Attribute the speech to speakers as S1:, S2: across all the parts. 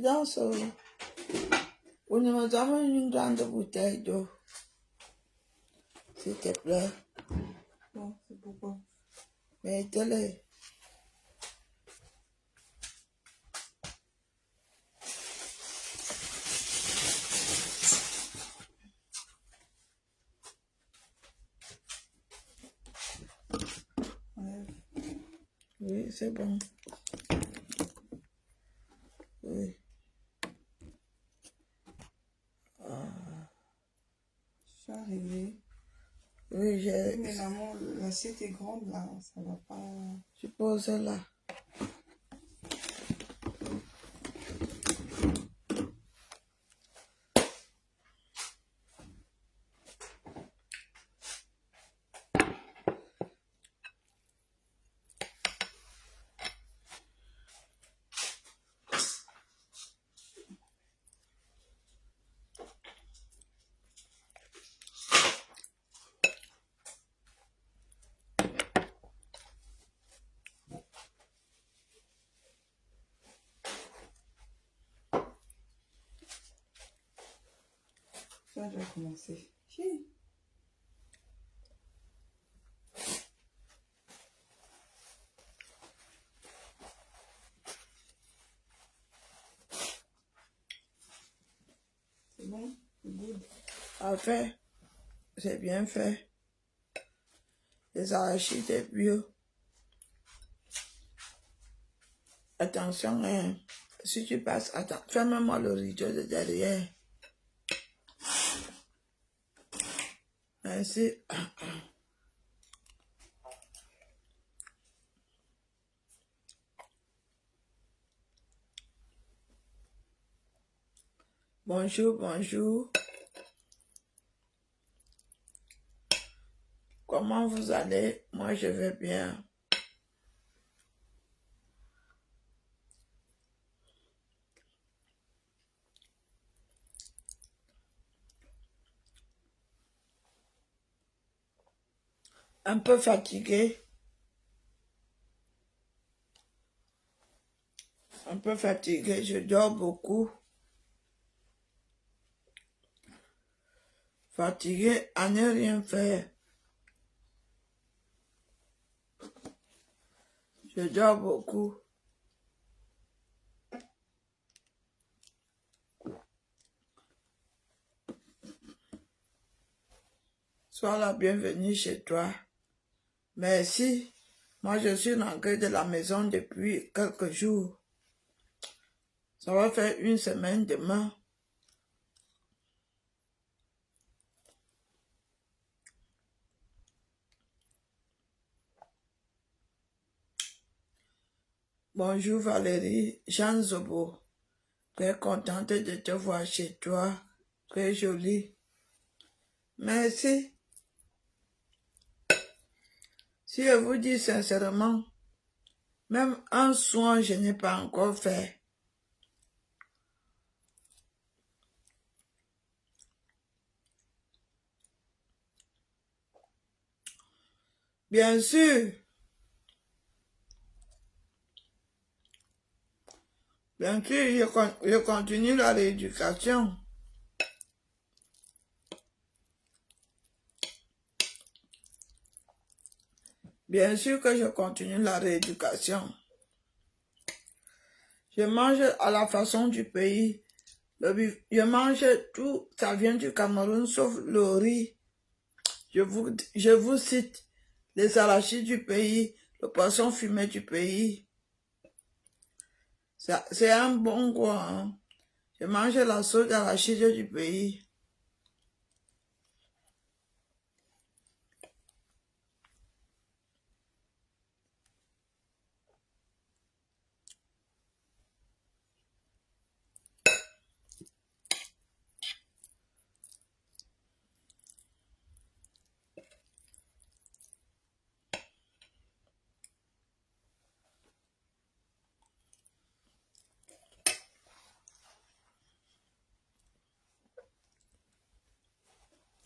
S1: Prudence, on nous amène une grande bouteille d'eau. S'il te plaît.
S2: Bon, c'est pourquoi.
S1: Mais télé.
S2: Ouais.
S1: Oui, c'est bon. Oui.
S2: Je suis arrivée.
S1: Oui, j'ai.
S2: Mais maman, l'assiette est grande là, ça va pas.
S1: Je pose là.
S2: Ça a déjà commencé. Chi. C'est bon? C'est good.
S1: Fait, c'est bien fait. Les arachides bio. Attention, hein. Si tu passes, attends, ferme-moi le rideau de derrière. Merci. Bonjour, bonjour. Comment vous allez? Moi, je vais bien. Un peu fatigué. Un peu fatigué. Je dors beaucoup. Fatigué à ne rien faire. Je dors beaucoup. Sois la bienvenue chez toi. Merci. Moi, je suis rentrée de la maison depuis quelques jours. Ça va faire une semaine demain. Bonjour Valérie, Jean Zobo. Très contente de te voir chez toi. Très jolie. Merci. Si je vous dis sincèrement, même un soin, je n'ai pas encore fait. Bien sûr, je continue la rééducation. Bien sûr que je continue la rééducation. Je mange à la façon du pays. Je mange tout, ça vient du Cameroun, sauf le riz. Je vous cite les arachides du pays, le poisson fumé du pays. C'est un bon goût, hein. Je mange la sauce d'arachide du pays.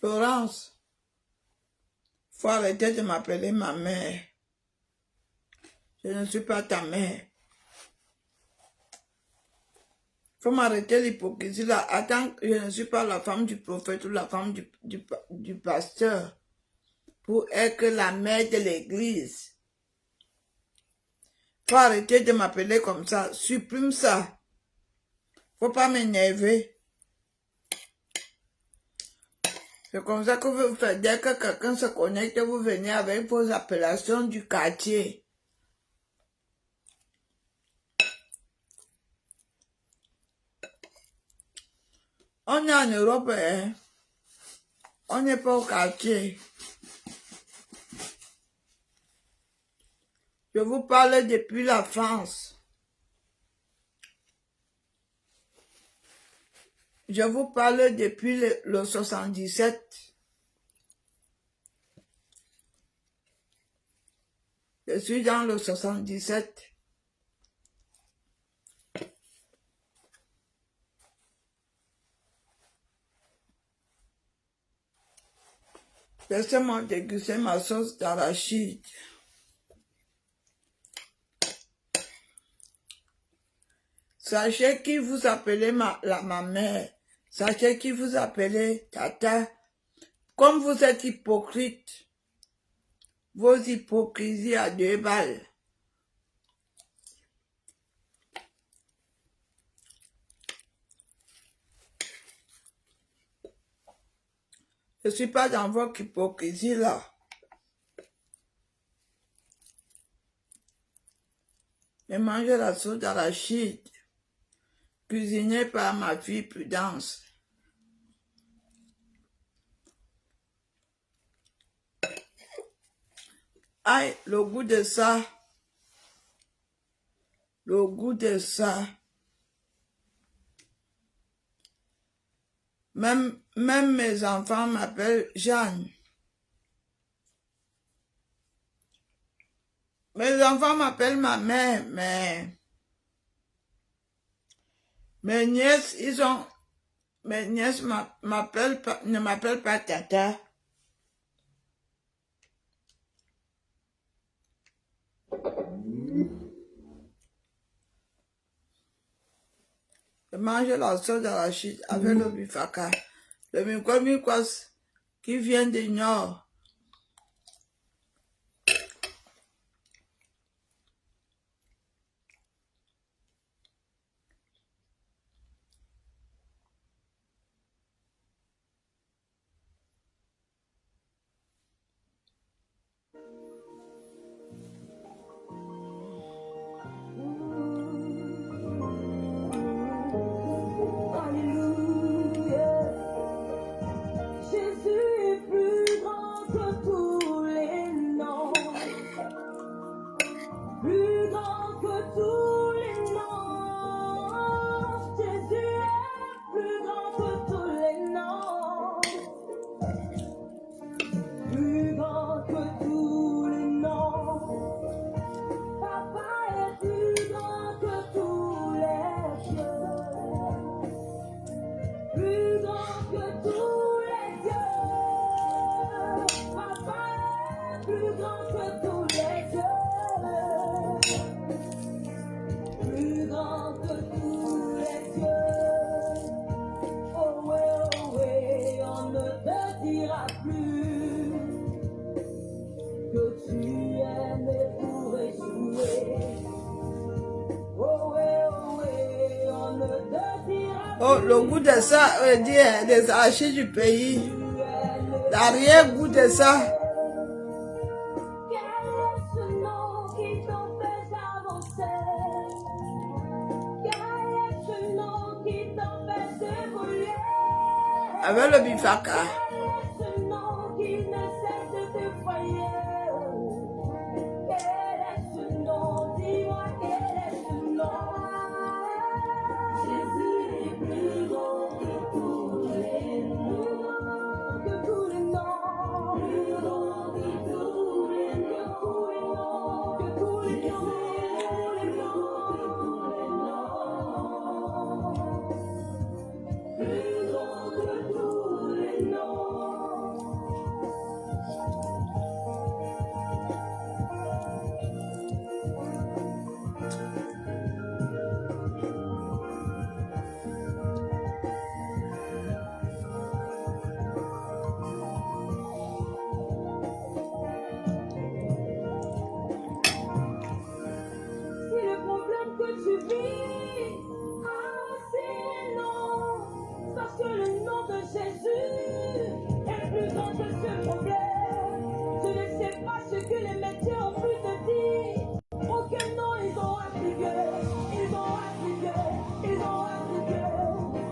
S1: Florence, faut arrêter de m'appeler ma mère. Je ne suis pas ta mère. Faut m'arrêter l'hypocrisie là. Attends, je ne suis pas la femme du prophète ou la femme du pasteur pour être la mère de l'église. Faut arrêter de m'appeler comme ça. Supprime ça. Faut pas m'énerver. C'est comme ça que vous faites. Dès que quelqu'un se connecte, vous venez avec vos appellations du quartier. On est en Europe, hein? On n'est pas au quartier. Je vous parle depuis la France. Je vous parle depuis le 77. Je suis dans le 77. Laissez-moi déguster ma sauce d'arachide. Sachez qui vous appelez ma mère. Sachez qui vous appelez tata. Comme vous êtes hypocrite, vos hypocrisies à 2 balles. Je ne suis pas dans votre hypocrisie là. Je mange la sauce d'arachide, cuisinée par ma fille Prudence. Aïe, le goût de ça. Le goût de ça. Même mes enfants m'appellent Jeanne. Mes enfants m'appellent ma mère, mais mes nièces, mes nièces ne m'appellent pas tata. Je mange la sauce d'arachide avec le bifaka. Le micro-micros qui vient du nord. Oh, le goût de ça, des arachis du pays. L'arrière-goût de ça. Avec le bifaka.
S3: que les métiers ont pu te dire. Aucun nom, ils ont attribué. Ils ont attribué. Ils ont attribué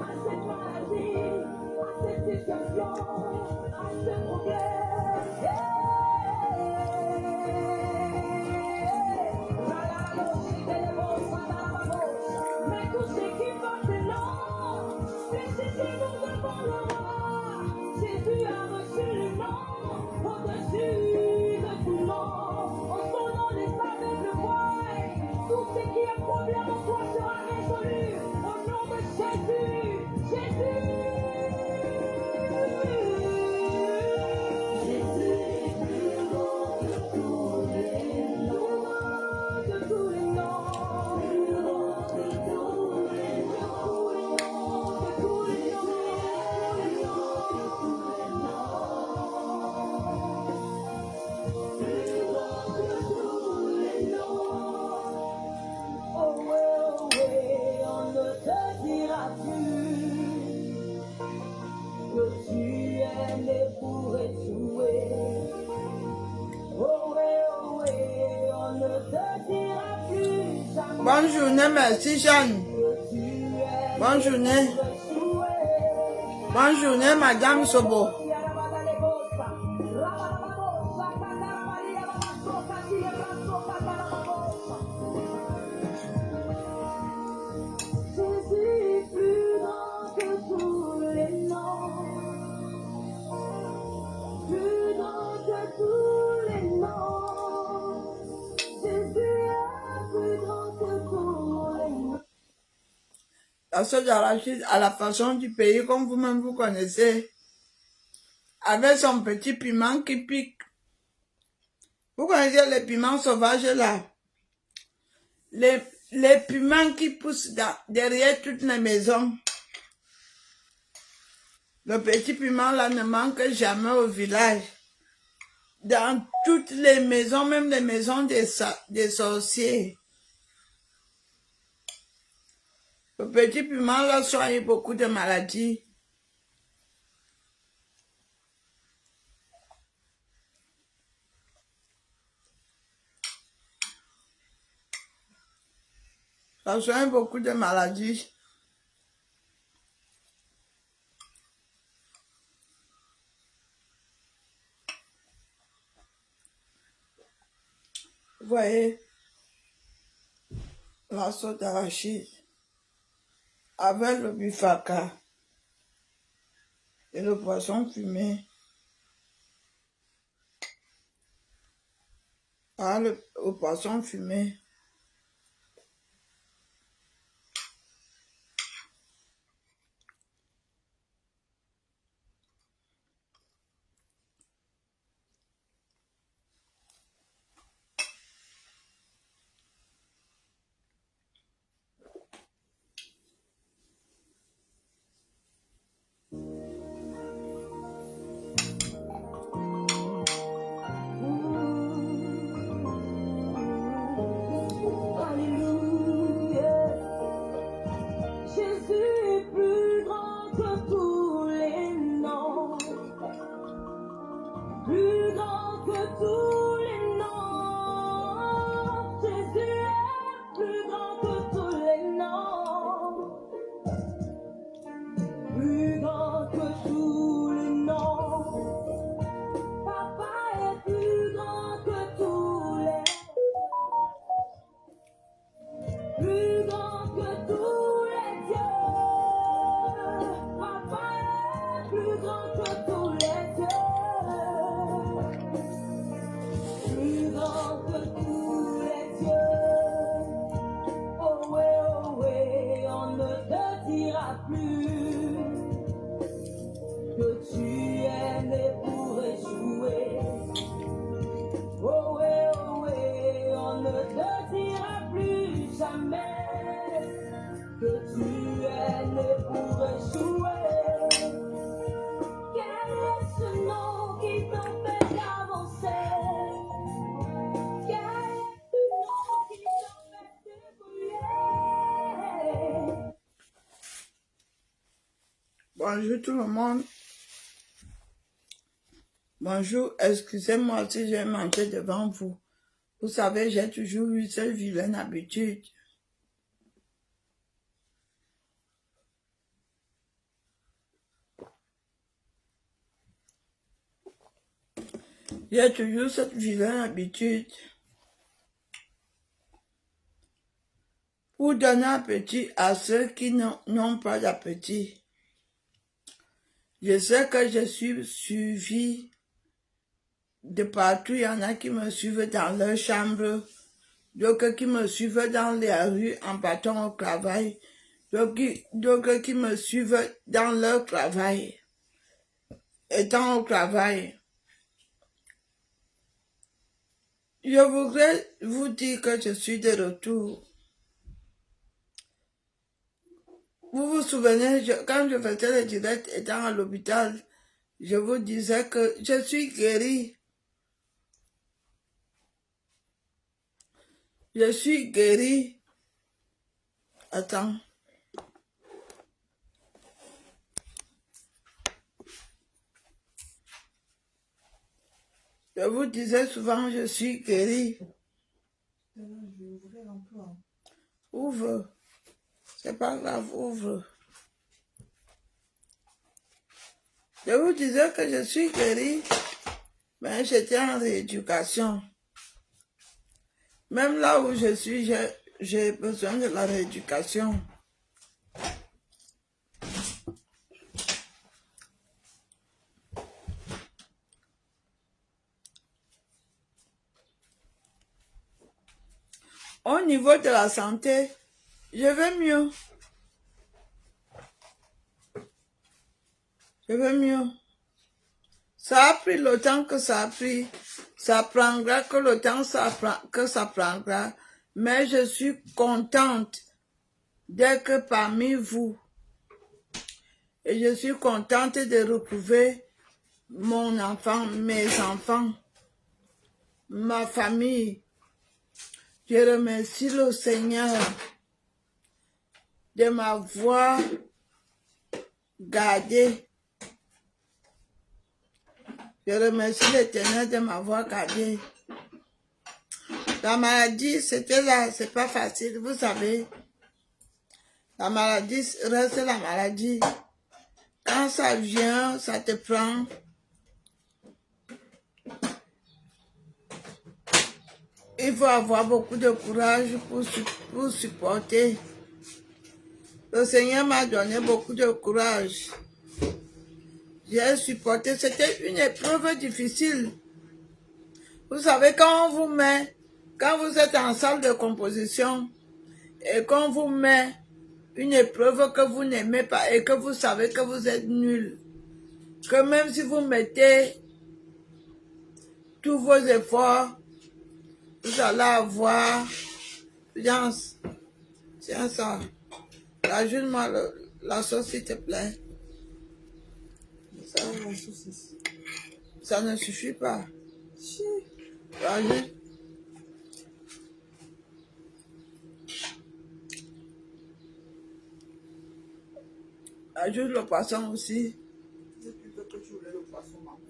S3: à cette maladie, à cette situation, à ce problème. Mais tout ce qui porte nom, c'est Jésus nous devons le roi. Jésus a reçu le nom au-dessus de tout nom. En son nom, les aveugles voient. Tout ce qui est problème en toi sera résolu. Au nom de Jésus, Jésus. Jésus est plus grand que tous les noms. Que tous les noms. Plus grand que tous les noms. Que tous les oh ouais, on ne te dira plus que tu es né pour échouer. Oh ouais, on ne te dira plus jamais.
S1: Bonne journée, merci Jeanne. Bonne journée. Bonne journée, Madame Sobo.
S3: Jésus est plus grand que tous les noms. Plus grand que tous les noms. Jésus est plus grand que tous les noms.
S1: La sauce d'arachide à la façon du pays, comme vous-même vous connaissez, avec son petit piment qui pique. Vous connaissez les piments sauvages là? Les piments qui poussent derrière toutes les maisons. Le petit piment là ne manque jamais au village. Dans toutes les maisons, même les maisons des sorciers. Le petit piment là soigne beaucoup de maladies. Ça soigne beaucoup de maladies. Vous voyez, la sauce d'arachide avec le bifaka et le poisson fumé. Le poisson fumé.
S3: Alléluia. Jésus est plus grand que tous les noms. Plus grand que tous les noms. Jésus est plus grand que tous les noms. Plus grand que tous les noms. Papa est plus grand que tous les plus grand que tous les dieux. Papa est plus grand que tous les dieux. Plus grand que tous les dieux. Oh ouais, on ne te dira plus que tu es né pour échouer. Oh ouais, on ne te dira plus jamais que tu es né pour échouer. Quel est ce nom qui t'empêche d'avancer? Quel est ce nom qui t'empêche d'évoluer?
S1: Bonjour tout le monde. Bonjour, excusez-moi si j'ai mangé devant vous. Vous savez, j'ai toujours eu cette vilaine habitude. J'ai toujours cette vilaine habitude. Pour donner appétit à ceux qui n'ont pas d'appétit. Je sais que je suis suivie de partout. Il y en a qui me suivent dans leur chambre, d'autres qui me suivent dans les rues en partant au travail, d'autres qui me suivent dans leur travail, étant au travail. Je voudrais vous dire que je suis de retour. Vous vous souvenez, quand je faisais le direct étant à l'hôpital, je vous disais que je suis guérie. Je suis guérie. Attends. Je vous disais souvent, je suis guérie.
S2: Je vais ouvrir un peu. Hein.
S1: Ouvre. C'est pas grave, ouvre. Je vous disais que je suis guérie, mais j'étais en rééducation. Même là où je suis, j'ai besoin de la rééducation. Au niveau de la santé, je vais mieux. Je vais mieux. Ça a pris le temps que ça a pris. Ça prendra que le temps que ça prendra. Mais je suis contente d'être parmi vous. Et je suis contente de retrouver mon enfant, mes enfants, ma famille. Je remercie le Seigneur de m'avoir gardé. Je remercie l'Éternel de m'avoir gardé. La maladie, c'était là, c'est pas facile, vous savez. La maladie reste la maladie. Quand ça vient, ça te prend. Il faut avoir beaucoup de courage pour supporter. Le Seigneur m'a donné beaucoup de courage. J'ai supporté. C'était une épreuve difficile. Vous savez, quand vous êtes en salle de composition et qu'on vous met une épreuve que vous n'aimez pas et que vous savez que vous êtes nul, que même si vous mettez tous vos efforts, vous allez avoir, tiens ça, ajoute-moi la sauce s'il te plaît.
S2: La saucisse.
S1: Ça ne suffit pas.
S2: Si.
S1: Ajoute. Ajoute le poisson aussi.
S2: C'est plutôt que tu voulais le poisson, maman.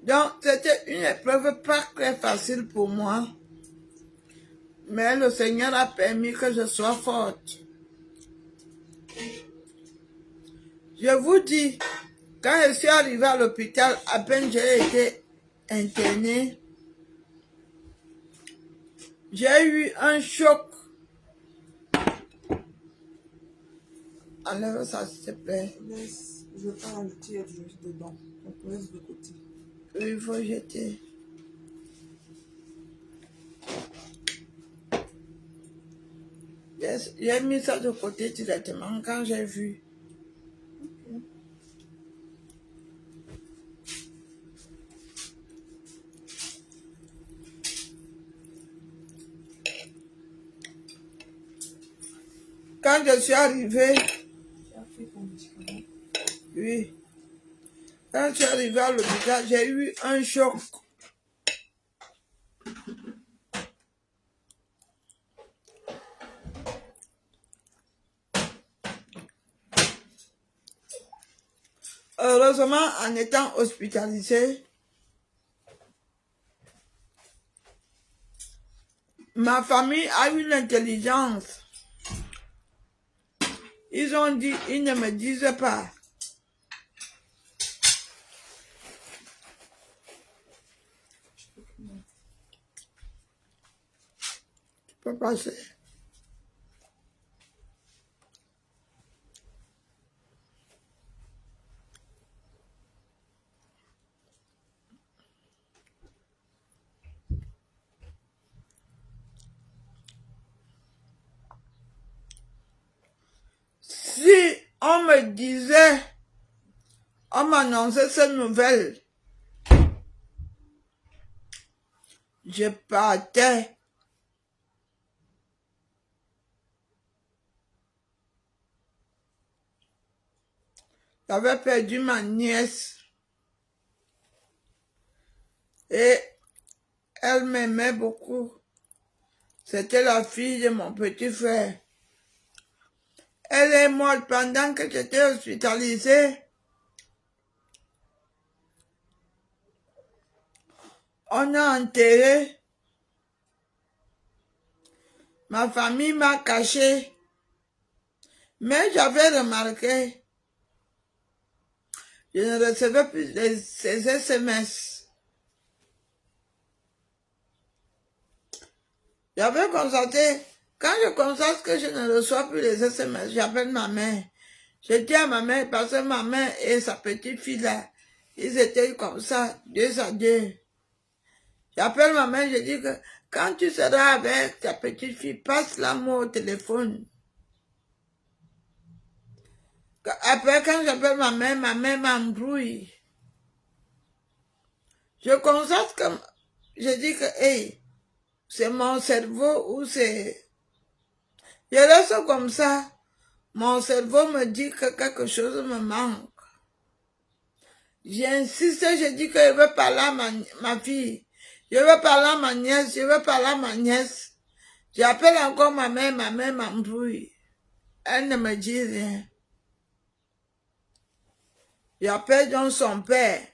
S1: Donc, c'était une épreuve pas très facile pour moi. Mais le Seigneur a permis que je sois forte. Je vous dis, quand je suis arrivée à l'hôpital, à peine j'ai été internée, j'ai eu un choc. Enlève ça, s'il te plaît.
S2: Laisse, je vais pas rajouter, il y a du jus dedans. Donc laisse de côté.
S1: Oui, il faut jeter. J'ai mis ça de côté directement quand j'ai vu.
S2: Ok.
S1: Quand je suis arrivée,
S2: Tu as pris ton médicament.
S1: oui, quand je suis arrivée à l'hôpital, j'ai eu un choc. Heureusement, en étant hospitalisé, ma famille a eu l'intelligence. Ils ont dit, ils ne me disent pas. Tu peux passer. Si on me disait, on m'annonçait cette nouvelle, je partais. J'avais perdu ma nièce et elle m'aimait beaucoup. C'était la fille de mon petit frère. Elle est morte pendant que j'étais hospitalisée. On a enterré. Ma famille m'a caché. Mais j'avais remarqué, je ne recevais plus ces SMS. J'avais constaté, quand je constate que je ne reçois plus les SMS, j'appelle ma mère. Je dis à ma mère, parce que ma mère et sa petite fille là, ils étaient comme ça, 2 à 2. J'appelle ma mère, je dis que quand tu seras avec ta petite fille, passe l'amour au téléphone. Après, quand j'appelle ma mère m'embrouille. Je constate que, je dis que, hey, c'est mon cerveau ou c'est... Je reste comme ça. Mon cerveau me dit que quelque chose me manque. J'insiste, je dis que je veux parler à ma fille. Je veux parler à ma nièce, je veux parler à ma nièce. J'appelle encore ma mère m'embrouille. Elle ne me dit rien. J'appelle donc son père.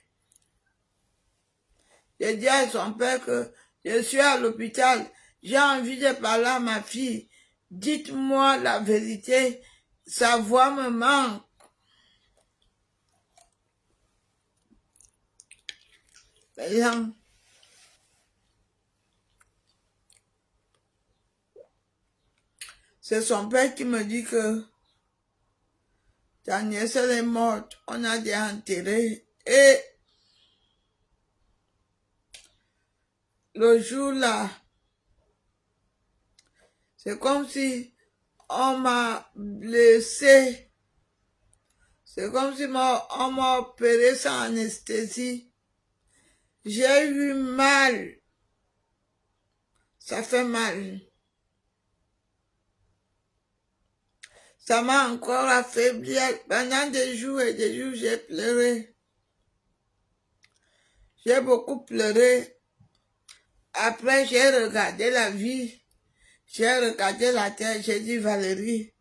S1: Je dis à son père que je suis à l'hôpital. J'ai envie de parler à ma fille. Dites-moi la vérité. Sa voix me manque. C'est son père qui me dit que ta nièce elle est morte. On a déjà enterré. Et le jour là, c'est comme si on m'a blessé. C'est comme si on m'a opéré sans anesthésie. J'ai eu mal. Ça fait mal. Ça m'a encore affaibli. Pendant des jours et des jours, j'ai pleuré. J'ai beaucoup pleuré. Après, j'ai regardé la vie. J'ai regardé la terre. J'ai dit, Valérie,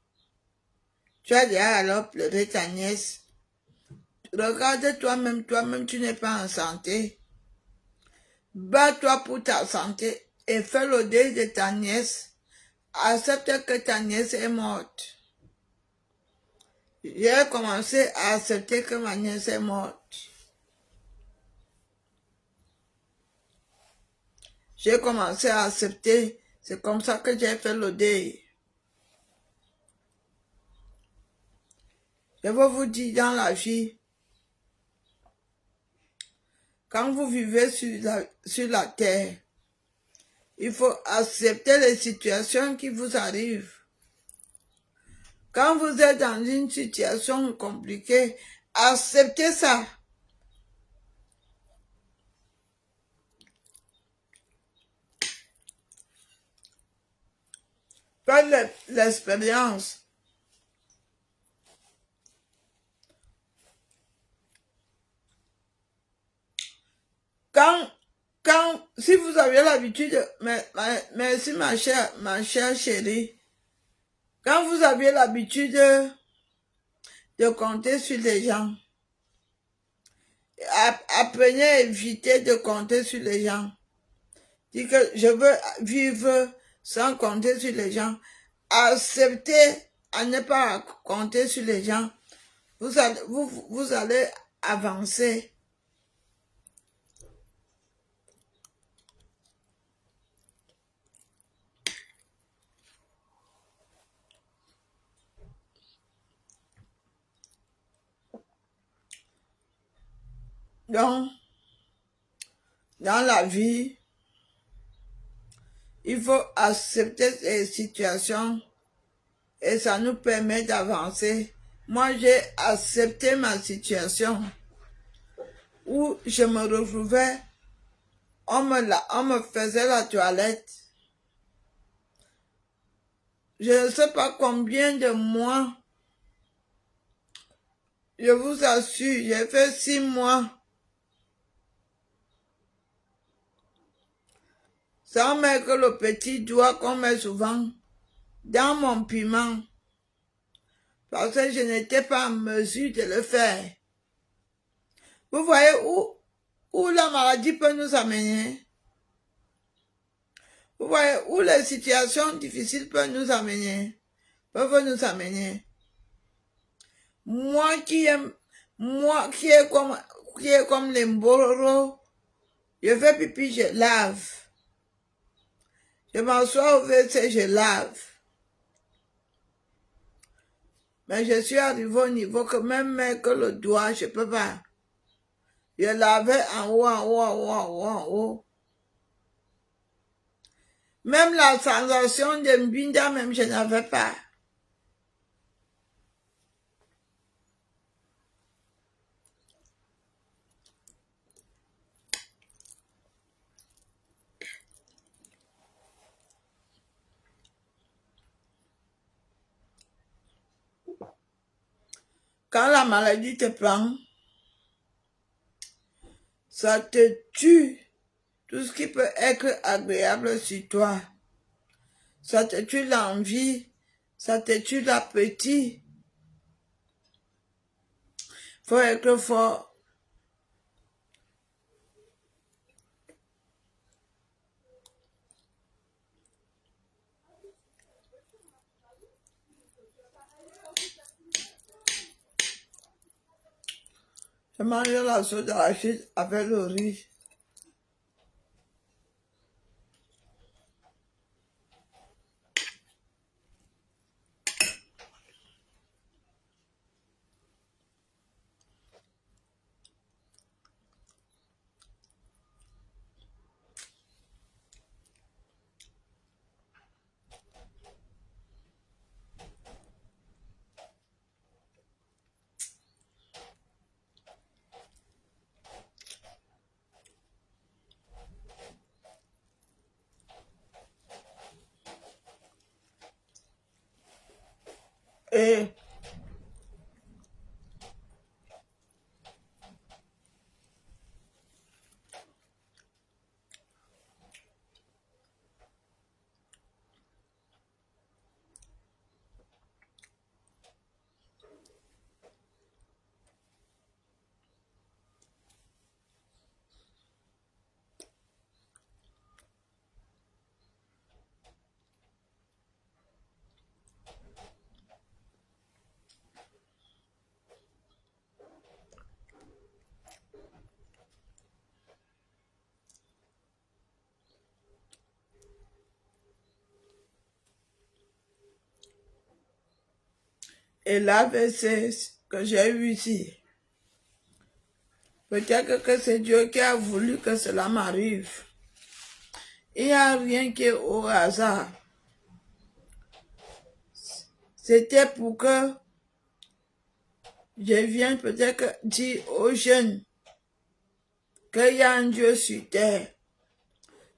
S1: tu as déjà alors pleuré ta nièce. Regarde toi-même, tu n'es pas en santé. Bats-toi pour ta santé et fais le deuil de ta nièce. Accepte que ta nièce est morte. J'ai commencé à accepter que ma nièce est morte. J'ai commencé à accepter. C'est comme ça que j'ai fait le deuil. Je vais vous dire dans la vie, quand vous vivez sur la terre, il faut accepter les situations qui vous arrivent. Quand vous êtes dans une situation compliquée, acceptez ça. Faites l'expérience. Si vous avez l'habitude, merci ma chère chérie, quand vous avez l'habitude de compter sur les gens, Apprenez à éviter de compter sur les gens. Dites que je veux vivre sans compter sur les gens. Acceptez à ne pas compter sur les gens. Vous allez avancer. Donc, dans la vie, il faut accepter ces situations et ça nous permet d'avancer. Moi, j'ai accepté ma situation où je me retrouvais, on me faisait la toilette. Je ne sais pas combien de mois, je vous assure, j'ai fait 6 mois. Sans mettre le petit doigt qu'on met souvent dans mon piment. Parce que je n'étais pas en mesure de le faire. Vous voyez où la maladie peut nous amener? Vous voyez où les situations difficiles peuvent nous amener? Moi qui est comme les mbororo, je fais pipi, je lave. Je m'assois au WC, je lave. Mais je suis arrivé au niveau que même mettre le doigt, je peux pas. Je lavais en haut. Même la sensation de mbinda, même je n'avais pas. Quand la maladie te prend, ça te tue tout ce qui peut être agréable sur toi. Ça te tue l'envie, ça te tue l'appétit. Faut être fort. Je mangeais la sauce d'arachide avec le riz. Et l'AVC que j'ai eu ici, peut-être que c'est Dieu qui a voulu que cela m'arrive. Il n'y a rien qui est au hasard. C'était pour que je vienne peut-être dire aux jeunes qu'il y a un Dieu sur terre.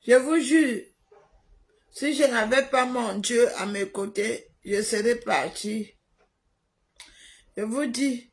S1: Je vous jure, si je n'avais pas mon Dieu à mes côtés, je serais parti. Je vous dis,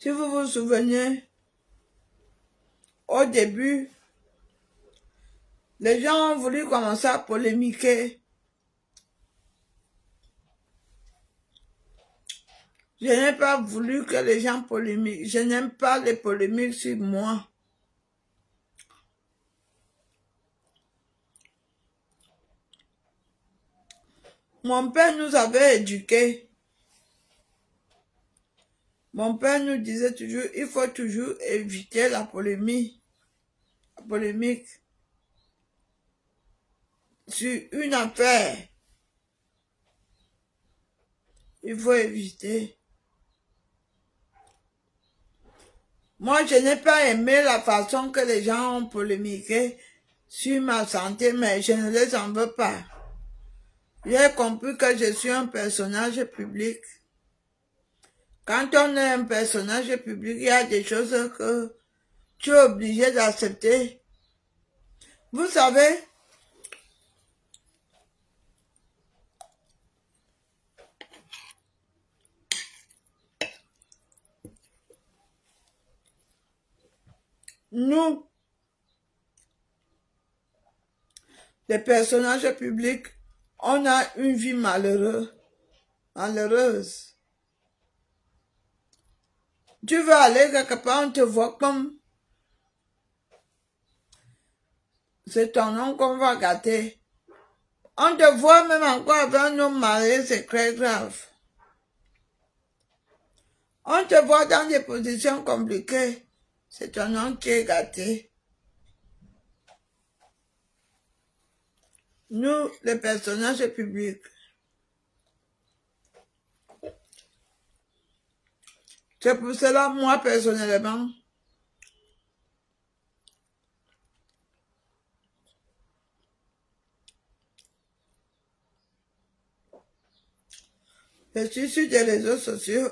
S1: Si vous vous souvenez, au début, les gens ont voulu commencer à polémiquer. Je n'ai pas voulu que les gens polémiquent. Je n'aime pas les polémiques sur moi. Mon père nous avait éduqués. Mon père nous disait toujours, il faut toujours éviter la polémique. La polémique sur une affaire. Il faut éviter. Moi, je n'ai pas aimé la façon que les gens ont polémiqué sur ma santé, mais je ne les en veux pas. J'ai compris que je suis un personnage public. Quand on est un personnage public, il y a des choses que tu es obligé d'accepter. Vous savez, nous, les personnages publics, on a une vie malheureuse. Tu veux aller quelque part, on te voit comme c'est ton nom qu'on va gâter. On te voit même encore avec un homme marié, c'est très grave. On te voit dans des positions compliquées, c'est ton nom qui est gâté. Nous, les personnages publics, c'est pour cela, moi, personnellement, je suis sur des réseaux sociaux.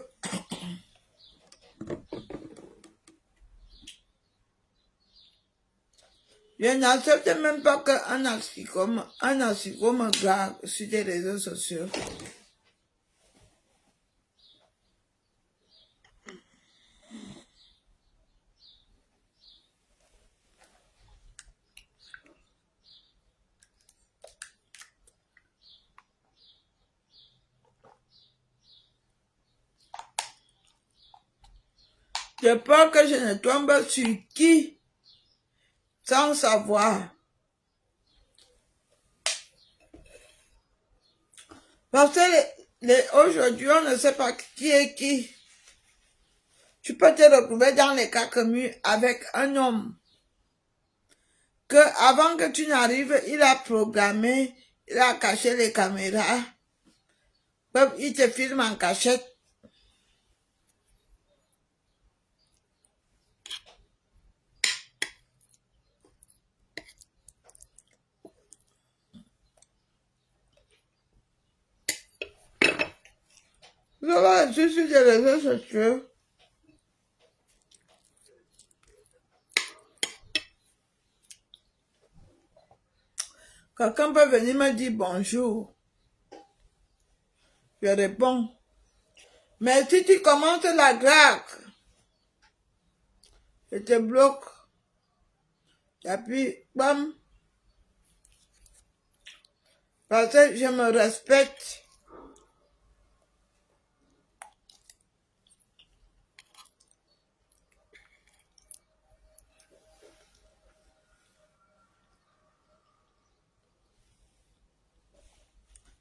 S1: Je n'accepte même pas qu'un asicome me drague sur des réseaux sociaux. J'ai peur que je ne tombe sur qui sans savoir. Parce que aujourd'hui, on ne sait pas qui est qui. Tu peux te retrouver dans les cas communs avec un homme que avant que tu n'arrives, il a programmé, il a caché les caméras. Il te filme en cachette. Je suis sur les réseaux sociaux. Quelqu'un peut venir me dire bonjour. Je réponds. Mais si tu commences la drague, je te bloque. Et puis, bam. Parce que je me respecte.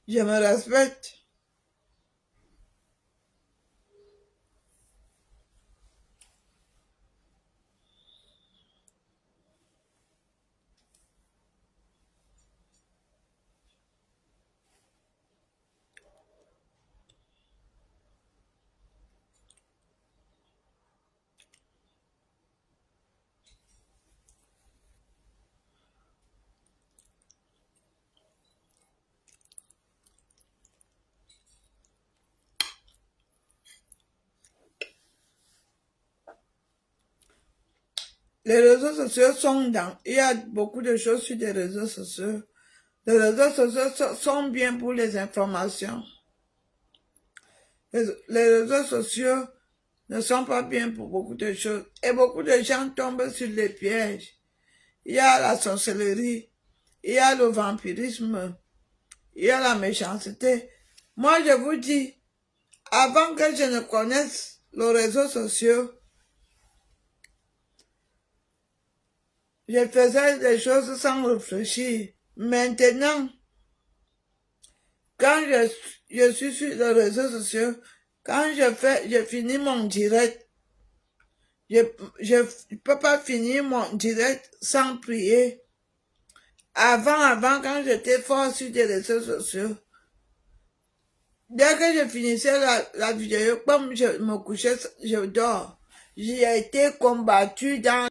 S1: Je me respecte. Les réseaux sociaux sont dans... Il y a beaucoup de choses sur les réseaux sociaux. Les réseaux sociaux sont bien pour les informations. Les réseaux sociaux ne sont pas bien pour beaucoup de choses. Et beaucoup de gens tombent sur les pièges. Il y a la sorcellerie, il y a le vampirisme, il y a la méchanceté. Moi, je vous dis, avant que je ne connaisse les réseaux sociaux, je faisais des choses sans réfléchir. Maintenant, quand je suis sur les réseaux sociaux, quand je finis mon direct, je peux pas finir mon direct sans prier. Avant, quand j'étais fort sur les réseaux sociaux, dès que je finissais la vidéo, comme je me couchais, je dors. J'ai été combattu dans